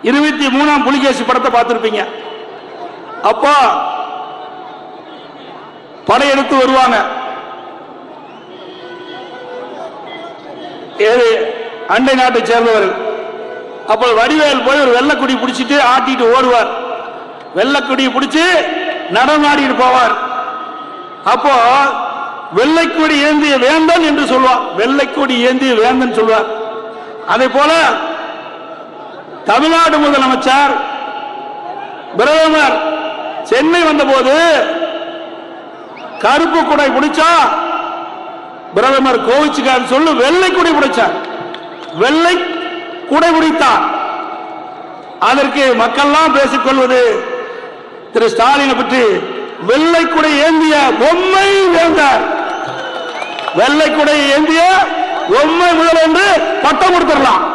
23ஆம் புலிகேசி படத்தை பார்த்திருப்பீங்க. அப்போ படையெடுத்து வருவாங்க. அண்டை நாட்டை சேர்ந்தவர்கள். அப்போ வடிவேல் போய் ஒரு வெள்ளக்குடி பிடிச்சிட்டு ஆட்டிட்டு ஓடுவார். வெள்ளக்குடி பிடிச்சு நடமாடிட்டு போவார். அப்போ வெள்ளைக்கொடி ஏந்திய வேந்தன் என்று சொல்வார். வெள்ளைக்கொடி ஏந்திய வேந்தன் சொல்வார். அதே போல தமிழ்நாடு முதலமைச்சர் பிரதமர் சென்னை வந்தபோது கருப்பு குடை பிடிச்சா பிரதமர் கோவிச்சுக்கார் சொல்லு வெள்ளை குடை பிடிச்சார். வெள்ளை குடை பிடித்தார். அதற்கு மக்கள்லாம் பேசிக் கொள்வது திரு ஸ்டாலினை பற்றி வெள்ளை குடை ஏந்திய பொம்மை வேந்தார். வெள்ளை குடை ஏந்திய பொம்மை முதல் என்று பட்டம் கொடுத்துடலாம்.